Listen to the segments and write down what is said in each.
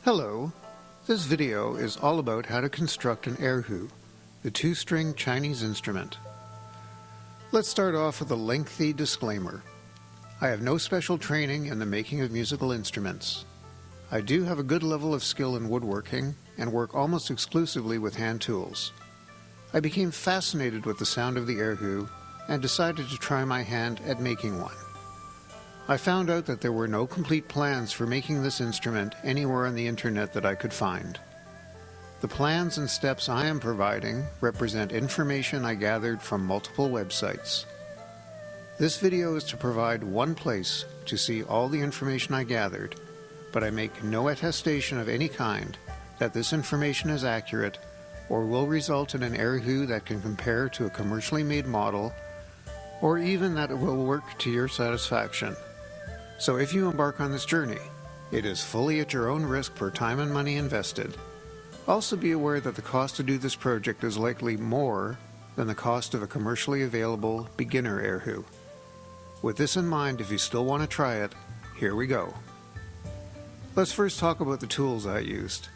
Hello, this video is all about how to construct an Erhu, the two-string Chinese instrument. Let's start off with a lengthy disclaimer. I have no special training in the making of musical instruments. I do have a good level of skill in woodworking and work almost exclusively with hand tools. I became fascinated with the sound of the Erhu and decided to try my hand at making one. I found out that there were no complete plans for making this instrument anywhere on the internet that I could find. The plans and steps I am providing represent information I gathered from multiple websites. This video is to provide one place to see all the information I gathered, but I make no attestation of any kind that this information is accurate or will result in an Erhu that can compare to a commercially made model, or even that it will work to your satisfaction. So if you embark on this journey, it is fully at your own risk for time and money invested. Also be aware that the cost to do this project is likely more than the cost of a commercially available beginner Erhu. With this in mind, if you still want to try it, here we go. Let's first talk about the tools I used.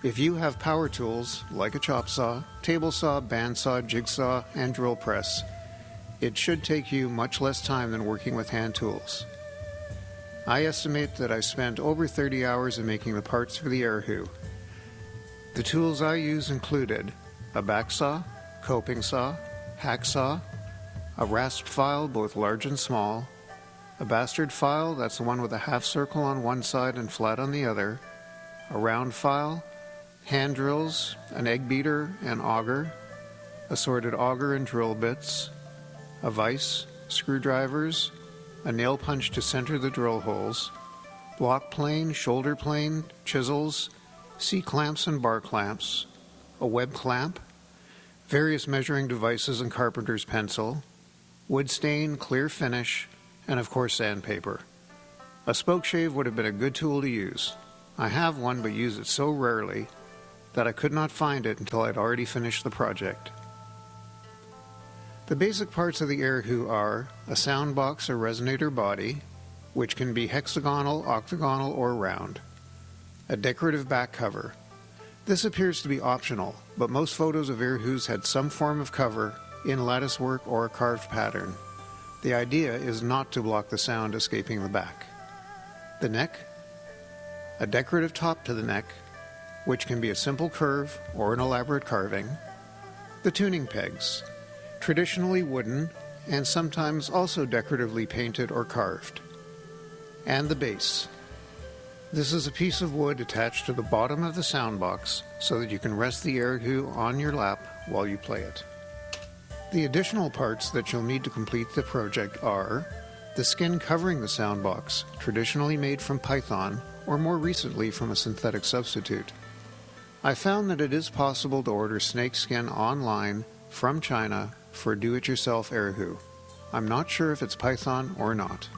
If you have power tools like a chop saw, table saw, bandsaw, jigsaw, and drill press, it should take you much less time than working with hand tools. I estimate that I spent over 30 hours in making the parts for the Erhu. The tools I used included a back saw, coping saw, hacksaw, a rasp file, both large and small, a bastard file, that's the one with a half circle on one side and flat on the other, a round file, hand drills, an egg beater and auger, assorted auger and drill bits, a vise, screwdrivers, a nail punch to center the drill holes, block plane, shoulder plane, chisels, C-clamps and bar clamps, a web clamp, various measuring devices and carpenter's pencil, wood stain, clear finish, and of course sandpaper. A spoke shave would have been a good tool to use. I have one but use it so rarely that I could not find it until I'd already finished the project. The basic parts of the Erhu are a sound box or resonator body, which can be hexagonal, octagonal, or round. A decorative back cover. This appears to be optional, but most photos of Erhus had some form of cover in lattice work or a carved pattern. The idea is not to block the sound escaping the back. The neck. A decorative top to the neck, which can be a simple curve or an elaborate carving. The tuning pegs. Traditionally wooden, and sometimes also decoratively painted or carved. And the base. This is a piece of wood attached to the bottom of the sound box so that you can rest the Erhu on your lap while you play it. The additional parts that you'll need to complete the project are the skin covering the sound box, traditionally made from python, or more recently from a synthetic substitute. I found that it is possible to order snakeskin online from China for a do-it-yourself Erhu. I'm not sure if it's python or not.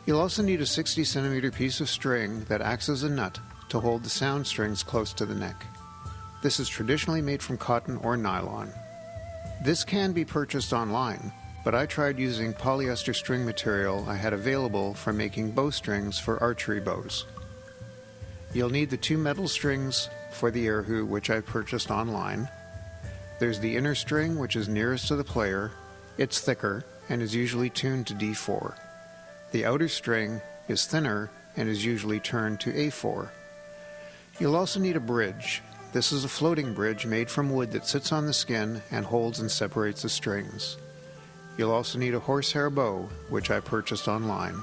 You'll also need a 60 centimeter piece of string that acts as a nut to hold the sound strings close to the neck. This is traditionally made from cotton or nylon. This can be purchased online, but I tried using polyester string material I had available for making bowstrings for archery bows. You'll need the two metal strings for the Erhu, which I purchased online. There's the inner string, which is nearest to the player. It's thicker and is usually tuned to D4. The outer string is thinner and is usually turned to A4. You'll also need a bridge. This is a floating bridge made from wood that sits on the skin and holds and separates the strings. You'll also need a horsehair bow, which I purchased online.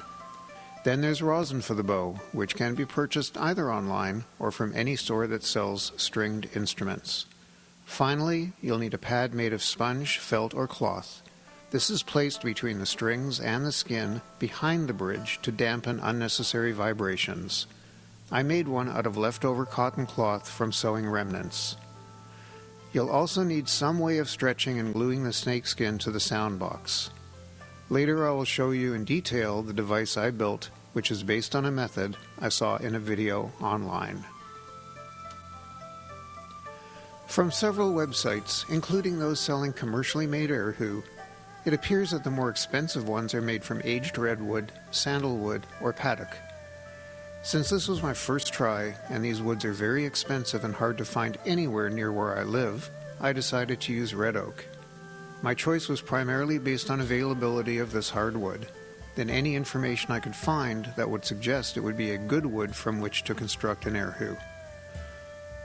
Then there's rosin for the bow, which can be purchased either online or from any store that sells stringed instruments. Finally, you'll need a pad made of sponge, felt, or cloth. This is placed between the strings and the skin behind the bridge to dampen unnecessary vibrations. I made one out of leftover cotton cloth from sewing remnants. You'll also need some way of stretching and gluing the snakeskin to the sound box. Later I will show you in detail the device I built, which is based on a method I saw in a video online. From several websites, including those selling commercially made Erhu, it appears that the more expensive ones are made from aged redwood, sandalwood, or paddock. Since this was my first try, and these woods are very expensive and hard to find anywhere near where I live, I decided to use red oak. My choice was primarily based on availability of this hardwood, then any information I could find that would suggest it would be a good wood from which to construct an Erhu.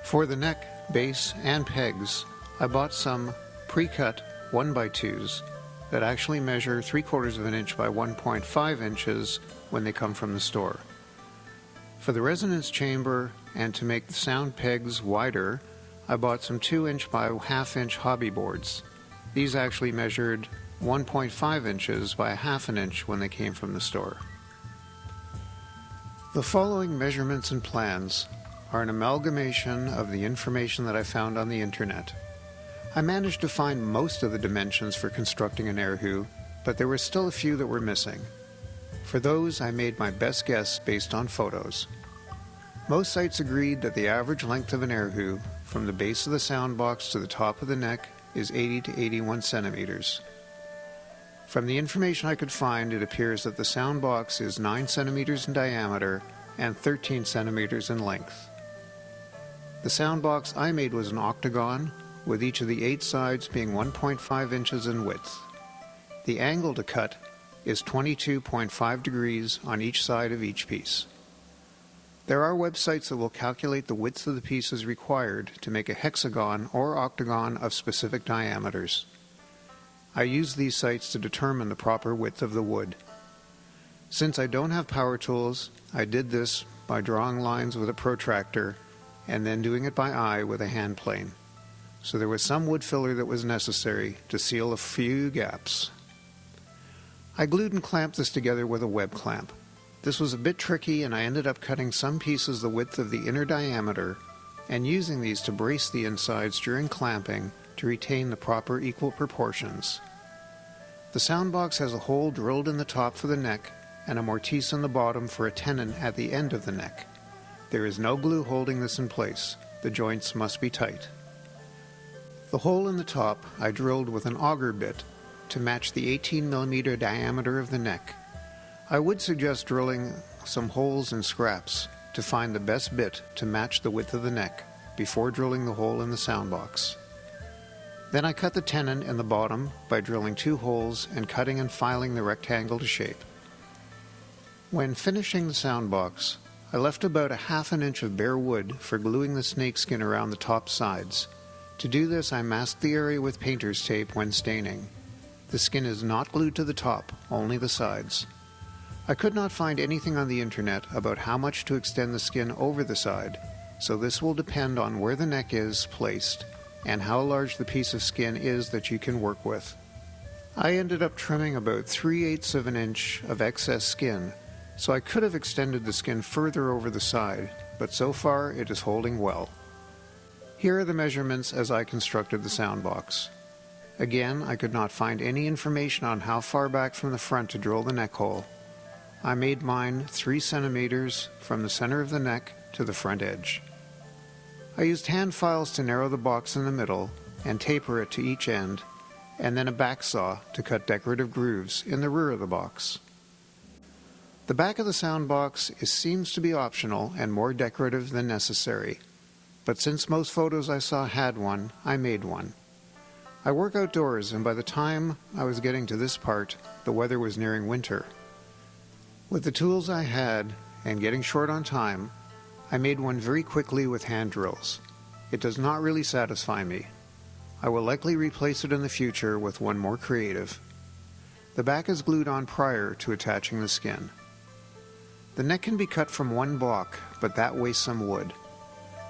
For the neck, base, and pegs, I bought some pre-cut 1x2s that actually measure 3/4 of an inch by 1.5 inches when they come from the store. For the resonance chamber and to make the sound pegs wider, I bought some 2-inch by 1/2 inch hobby boards. These actually measured 1.5 inches by 1/2 inch when they came from the store. The following measurements and plans are an amalgamation of the information that I found on the internet. I managed to find most of the dimensions for constructing an Erhu, but there were still a few that were missing. For those, I made my best guess based on photos. Most sites agreed that the average length of an Erhu, from the base of the sound box to the top of the neck, is 80 to 81 centimeters. From the information I could find, it appears that the sound box is 9 centimeters in diameter and 13 centimeters in length. The sound box I made was an octagon, with each of the 8 sides being 1.5 inches in width. The angle to cut is 22.5 degrees on each side of each piece. There are websites that will calculate the width of the pieces required to make a hexagon or octagon of specific diameters. I use these sites to determine the proper width of the wood. Since I don't have power tools, I did this by drawing lines with a protractor and then doing it by eye with a hand plane. So there was some wood filler that was necessary to seal a few gaps. I glued and clamped this together with a web clamp. This was a bit tricky, and I ended up cutting some pieces the width of the inner diameter and using these to brace the insides during clamping to retain the proper equal proportions. The sound box has a hole drilled in the top for the neck and a mortise in the bottom for a tenon at the end of the neck. There is no glue holding this in place. The joints must be tight. The hole in the top I drilled with an auger bit to match the 18mm diameter of the neck. I would suggest drilling some holes in scraps to find the best bit to match the width of the neck before drilling the hole in the sound box. Then I cut the tenon in the bottom by drilling 2 holes and cutting and filing the rectangle to shape. When finishing the sound box, I left about 1/2 inch of bare wood for gluing the snakeskin around the top sides. To do this, I masked the area with painter's tape when staining. The skin is not glued to the top, only the sides. I could not find anything on the internet about how much to extend the skin over the side, so this will depend on where the neck is placed and how large the piece of skin is that you can work with. I ended up trimming about 3/8 of an inch of excess skin, so I could have extended the skin further over the side, but so far it is holding well. Here are the measurements as I constructed the sound box. Again, I could not find any information on how far back from the front to drill the neck hole. I made mine 3 centimeters from the center of the neck to the front edge. I used hand files to narrow the box in the middle and taper it to each end, and then a back saw to cut decorative grooves in the rear of the box. The back of the sound box seems to be optional and more decorative than necessary, but since most photos I saw had one, I made one. I work outdoors, and by the time I was getting to this part, the weather was nearing winter. With the tools I had, and getting short on time, I made one very quickly with hand drills. It does not really satisfy me. I will likely replace it in the future with one more creative. The back is glued on prior to attaching the skin. The neck can be cut from one block, but that wastes some wood.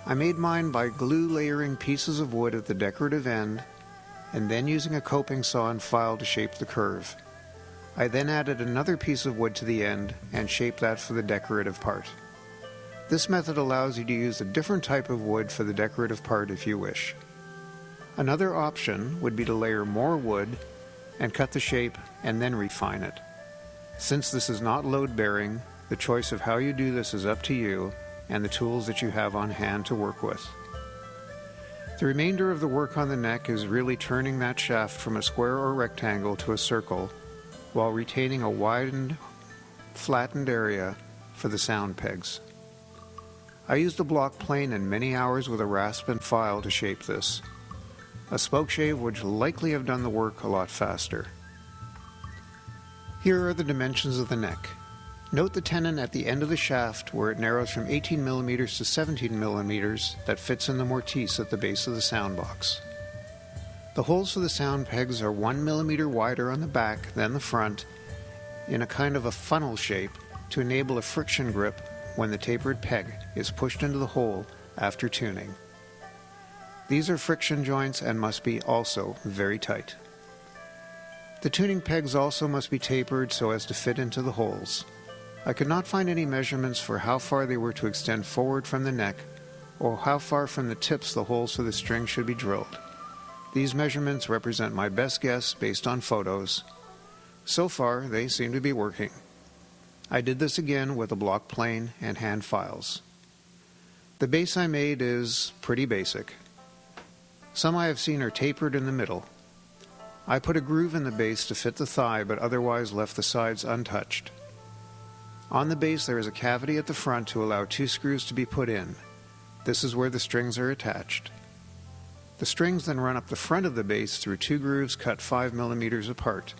I made mine by glue layering pieces of wood at the decorative end, and then using a coping saw and file to shape the curve. I then added another piece of wood to the end and shaped that for the decorative part. This method allows you to use a different type of wood for the decorative part if you wish. Another option would be to layer more wood and cut the shape and then refine it. Since this is not load-bearing, the choice of how you do this is up to you and the tools that you have on hand to work with. The remainder of the work on the neck is really turning that shaft from a square or rectangle to a circle while retaining a widened, flattened area for the sound pegs. I used a block plane and many hours with a rasp and file to shape this. A spoke shave would likely have done the work a lot faster. Here are the dimensions of the neck. Note the tenon at the end of the shaft where it narrows from 18 mm to 17 mm that fits in the mortise at the base of the sound box. The holes for the sound pegs are 1 mm wider on the back than the front in a kind of a funnel shape to enable a friction grip when the tapered peg is pushed into the hole after tuning. These are friction joints and must be also very tight. The tuning pegs also must be tapered so as to fit into the holes. I could not find any measurements for how far they were to extend forward from the neck or how far from the tips the holes for the string should be drilled. These measurements represent my best guess based on photos. So far, they seem to be working. I did this again with a block plane and hand files. The base I made is pretty basic. Some I have seen are tapered in the middle. I put a groove in the base to fit the thigh, but otherwise left the sides untouched. On the base there is a cavity at the front to allow 2 screws to be put in. This is where the strings are attached. The strings then run up the front of the base through 2 grooves cut 5 mm apart.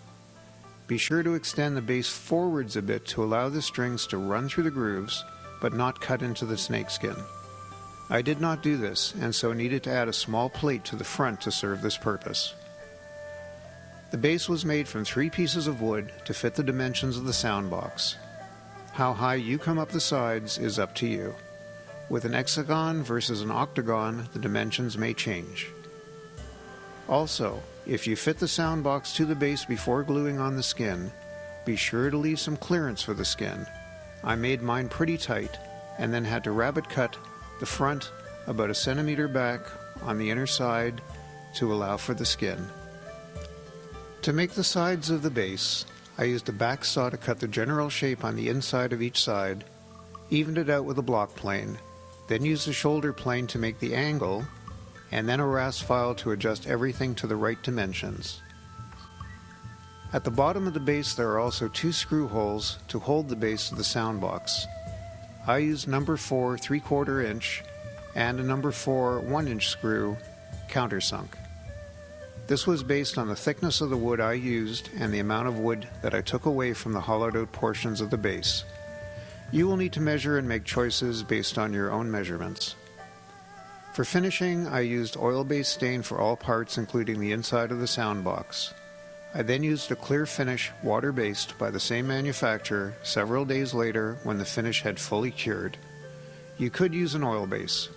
Be sure to extend the base forwards a bit to allow the strings to run through the grooves, but not cut into the snakeskin. I did not do this, and so needed to add a small plate to the front to serve this purpose. The base was made from 3 pieces of wood to fit the dimensions of the sound box. How high you come up the sides is up to you. With an hexagon versus an octagon, the dimensions may change. Also, if you fit the sound box to the base before gluing on the skin, be sure to leave some clearance for the skin. I made mine pretty tight and then had to rabbet cut the front about 1 centimeter back on the inner side to allow for the skin. To make the sides of the base, I used a back saw to cut the general shape on the inside of each side, evened it out with a block plane, then used a shoulder plane to make the angle, and then a rasp file to adjust everything to the right dimensions. At the bottom of the base there are also 2 screw holes to hold the base of the sound box. I used number 4 3/4 inch and a number 4 1-inch screw countersunk. This was based on the thickness of the wood I used and the amount of wood that I took away from the hollowed out portions of the base. You will need to measure and make choices based on your own measurements. For finishing, I used oil-based stain for all parts including the inside of the sound box. I then used a clear finish, water-based, by the same manufacturer several days later when the finish had fully cured. You could use an oil base.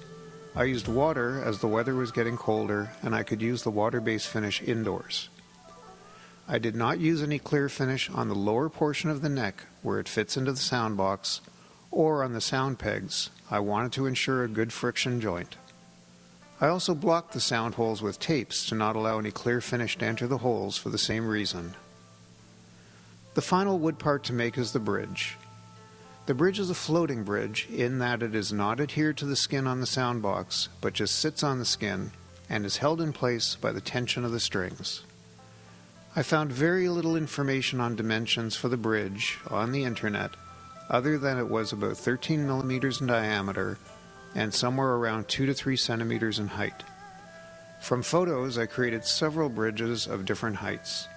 I used water as the weather was getting colder and I could use the water-based finish indoors. I did not use any clear finish on the lower portion of the neck where it fits into the sound box or on the sound pegs. I wanted to ensure a good friction joint. I also blocked the sound holes with tapes to not allow any clear finish to enter the holes for the same reason. The final wood part to make is the bridge. The bridge is a floating bridge in that it is not adhered to the skin on the sound box, but just sits on the skin and is held in place by the tension of the strings. I found very little information on dimensions for the bridge on the internet, other than it was about 13 millimeters in diameter and somewhere around 2 to 3 centimeters in height. From photos, I created several bridges of different heights.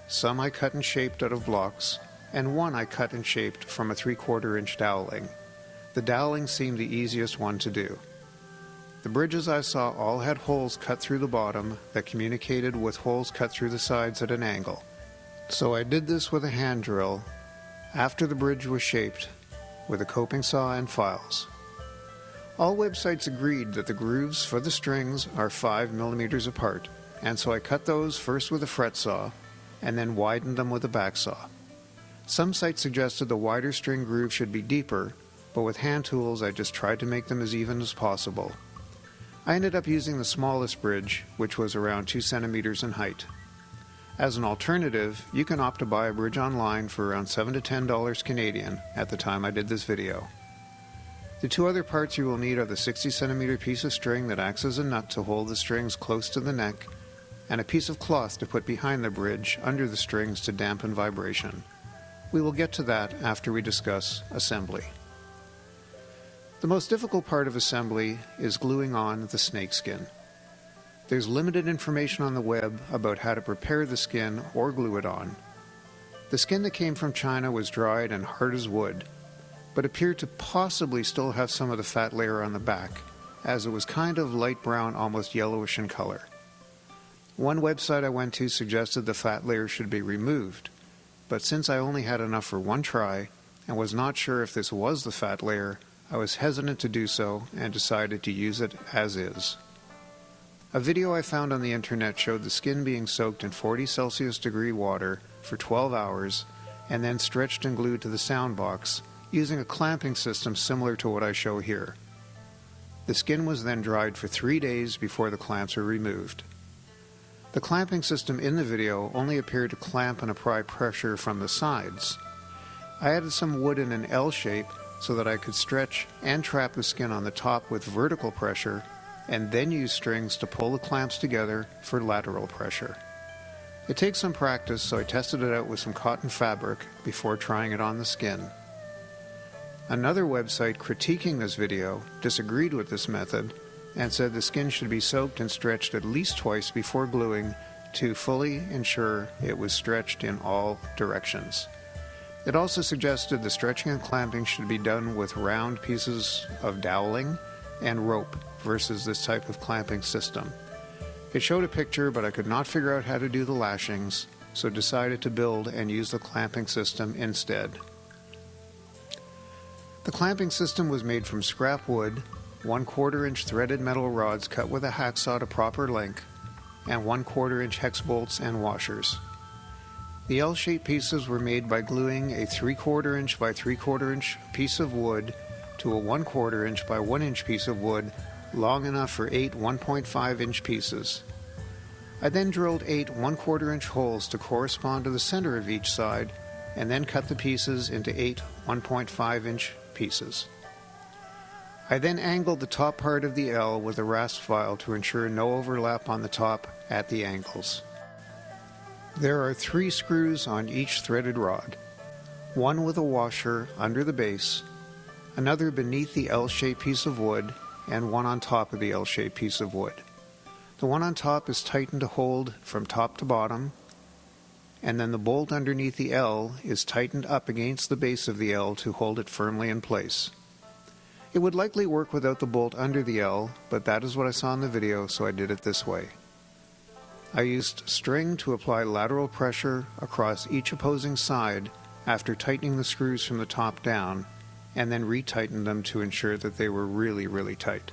Some I cut and shaped out of blocks, and one I cut and shaped from a 3/4 inch doweling. The doweling seemed the easiest one to do. The bridges I saw all had holes cut through the bottom that communicated with holes cut through the sides at an angle. So I did this with a hand drill after the bridge was shaped with a coping saw and files. All websites agreed that the grooves for the strings are 5 millimeters apart, and so I cut those first with a fret saw and then widened them with a back saw. Some sites suggested the wider string groove should be deeper, but with hand tools I just tried to make them as even as possible. I ended up using the smallest bridge, which was around 2 centimeters in height. As an alternative, you can opt to buy a bridge online for around $7 to $10 Canadian at the time I did this video. The 2 other parts you will need are the 60 centimeter piece of string that acts as a nut to hold the strings close to the neck, and a piece of cloth to put behind the bridge under the strings to dampen vibration. We will get to that after we discuss assembly. The most difficult part of assembly is gluing on the snakeskin. There's limited information on the web about how to prepare the skin or glue it on. The skin that came from China was dried and hard as wood, but appeared to possibly still have some of the fat layer on the back, as it was kind of light brown, almost yellowish in color. One website I went to suggested the fat layer should be removed, but since I only had enough for one try and was not sure if this was the fat layer, I was hesitant to do so and decided to use it as is. A video I found on the internet showed the skin being soaked in 40 Celsius degree water for 12 hours and then stretched and glued to the sound box using a clamping system similar to what I show here. The skin was then dried for 3 days before the clamps were removed. The clamping system in the video only appeared to clamp and apply pressure from the sides. I added some wood in an L shape so that I could stretch and trap the skin on the top with vertical pressure and then use strings to pull the clamps together for lateral pressure. It takes some practice, so I tested it out with some cotton fabric before trying it on the skin. Another website critiquing this video disagreed with this method and said the skin should be soaked and stretched at least twice before gluing to fully ensure it was stretched in all directions. It also suggested the stretching and clamping should be done with round pieces of doweling and rope versus this type of clamping system. It showed a picture, but I could not figure out how to do the lashings, so decided to build and use the clamping system instead. The clamping system was made from scrap wood, 1/4 inch threaded metal rods cut with a hacksaw to proper length, and 1/4 inch hex bolts and washers. The L-shaped pieces were made by gluing a 3/4 inch by 3/4 inch piece of wood to a 1/4 inch by 1 inch piece of wood long enough for 8 1.5 inch pieces. I then drilled 8 1/4 inch holes to correspond to the center of each side and then cut the pieces into 8 1.5 inch pieces. I then angled the top part of the L with a rasp file to ensure no overlap on the top at the angles. There are 3 screws on each threaded rod, one with a washer under the base, another beneath the L-shaped piece of wood, and one on top of the L-shaped piece of wood. The one on top is tightened to hold from top to bottom, and then the bolt underneath the L is tightened up against the base of the L to hold it firmly in place. It would likely work without the bolt under the L, but that is what I saw in the video, so I did it this way. I used string to apply lateral pressure across each opposing side after tightening the screws from the top down, and then retightened them to ensure that they were really tight.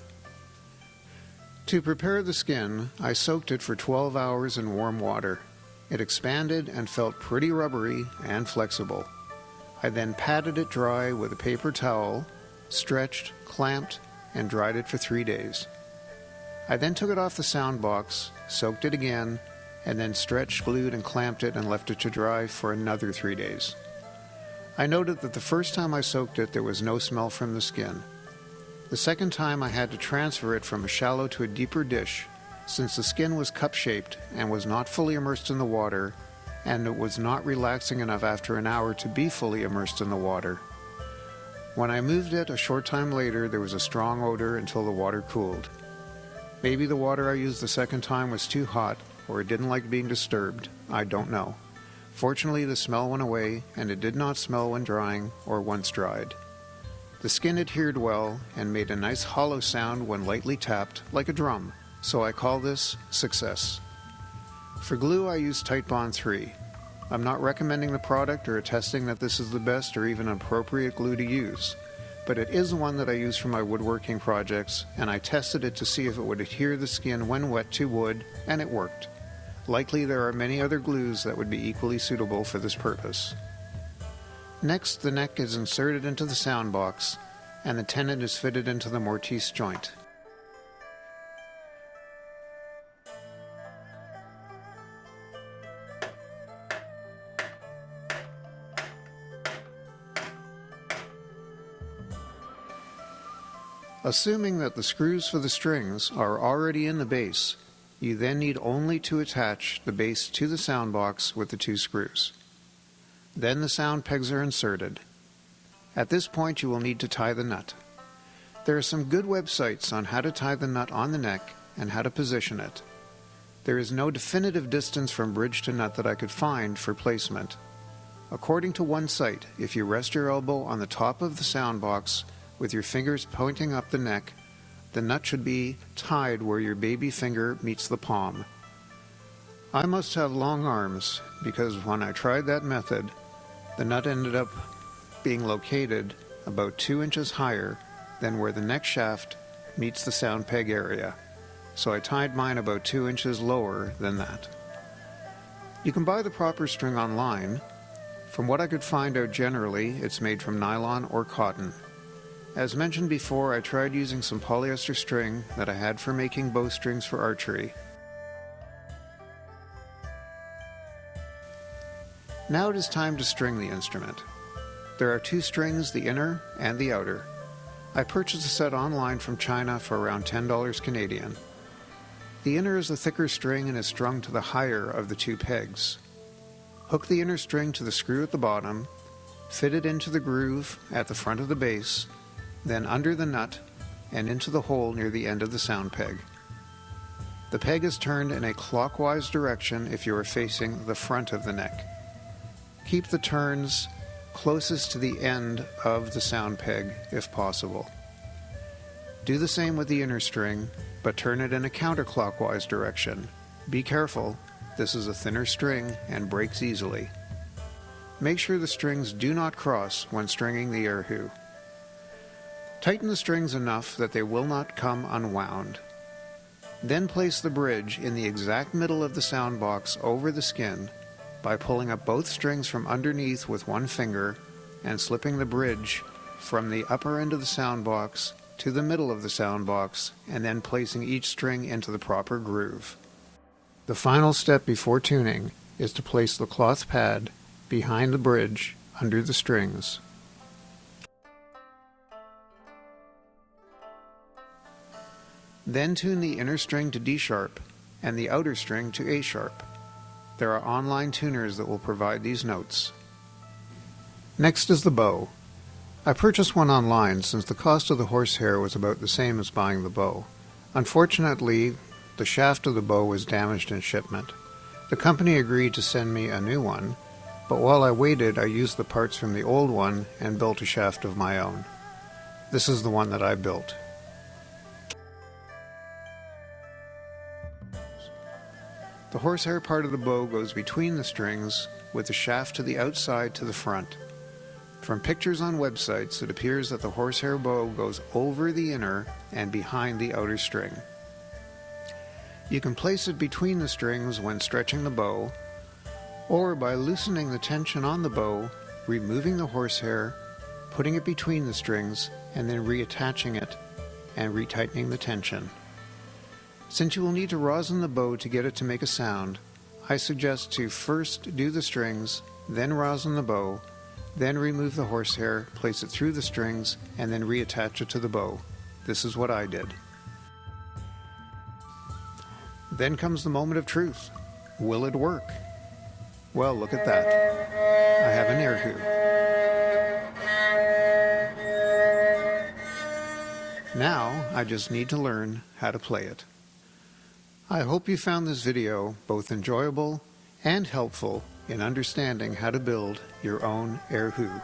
To prepare the skin, I soaked it for 12 hours in warm water. It expanded and felt pretty rubbery and flexible. I then patted it dry with a paper towel, stretched, clamped, and dried it for 3 days. I then took it off the sound box, soaked it again, and then stretched, glued, and clamped it and left it to dry for another 3 days. I noted that the first time I soaked it, there was no smell from the skin. The second time I had to transfer it from a shallow to a deeper dish, since the skin was cup-shaped and was not fully immersed in the water, and it was not relaxing enough after an hour to be fully immersed in the water. When I moved it a short time later, there was a strong odor until the water cooled. Maybe the water I used the second time was too hot, or it didn't like being disturbed. I don't know. Fortunately, the smell went away, and it did not smell when drying or once dried. The skin adhered well and made a nice hollow sound when lightly tapped, like a drum, so I call this success. For glue, I use Titebond 3. I'm not recommending the product or attesting that this is the best or even appropriate glue to use, but it is one that I use for my woodworking projects, and I tested it to see if it would adhere the skin when wet to wood, and it worked. Likely there are many other glues that would be equally suitable for this purpose. Next, the neck is inserted into the sound box, and the tenon is fitted into the mortise joint. Assuming that the screws for the strings are already in the base, you then need only to attach the base to the sound box with the 2 screws. Then the sound pegs are inserted. At this point you will need to tie the nut. There are some good websites on how to tie the nut on the neck and how to position it. There is no definitive distance from bridge to nut that I could find for placement. According to one site, if you rest your elbow on the top of the sound box with your fingers pointing up the neck, the nut should be tied where your baby finger meets the palm. I must have long arms because when I tried that method, the nut ended up being located about 2 inches higher than where the neck shaft meets the sound peg area. So I tied mine about 2 inches lower than that. You can buy the proper string online. From what I could find out generally, it's made from nylon or cotton. As mentioned before, I tried using some polyester string that I had for making bowstrings for archery. Now it is time to string the instrument. There are 2 strings, the inner and the outer. I purchased a set online from China for around $10 Canadian. The inner is the thicker string and is strung to the higher of the 2 pegs. Hook the inner string to the screw at the bottom, fit it into the groove at the front of the bass, then under the nut and into the hole near the end of the sound peg. The peg is turned in a clockwise direction if you are facing the front of the neck. Keep the turns closest to the end of the sound peg if possible. Do the same with the inner string, but turn it in a counterclockwise direction. Be careful, this is a thinner string and breaks easily. Make sure the strings do not cross when stringing the Erhu. Tighten the strings enough that they will not come unwound. Then place the bridge in the exact middle of the sound box over the skin by pulling up both strings from underneath with one finger and slipping the bridge from the upper end of the sound box to the middle of the sound box, and then placing each string into the proper groove. The final step before tuning is to place the cloth pad behind the bridge under the strings. Then tune the inner string to D sharp and the outer string to A sharp. There are online tuners that will provide these notes. Next is the bow. I purchased one online since the cost of the horsehair was about the same as buying the bow. Unfortunately, the shaft of the bow was damaged in shipment. The company agreed to send me a new one, but while I waited, I used the parts from the old one and built a shaft of my own. This is the one that I built. The horsehair part of the bow goes between the strings, with the shaft to the outside to the front. From pictures on websites, it appears that the horsehair bow goes over the inner and behind the outer string. You can place it between the strings when stretching the bow, or by loosening the tension on the bow, removing the horsehair, putting it between the strings, and then reattaching it and retightening the tension. Since you will need to rosin the bow to get it to make a sound, I suggest to first do the strings, then rosin the bow, then remove the horsehair, place it through the strings, and then reattach it to the bow. This is what I did. Then comes the moment of truth. Will it work? Well, look at that. I have an Erhu. Now, I just need to learn how to play it. I hope you found this video both enjoyable and helpful in understanding how to build your own Erhu.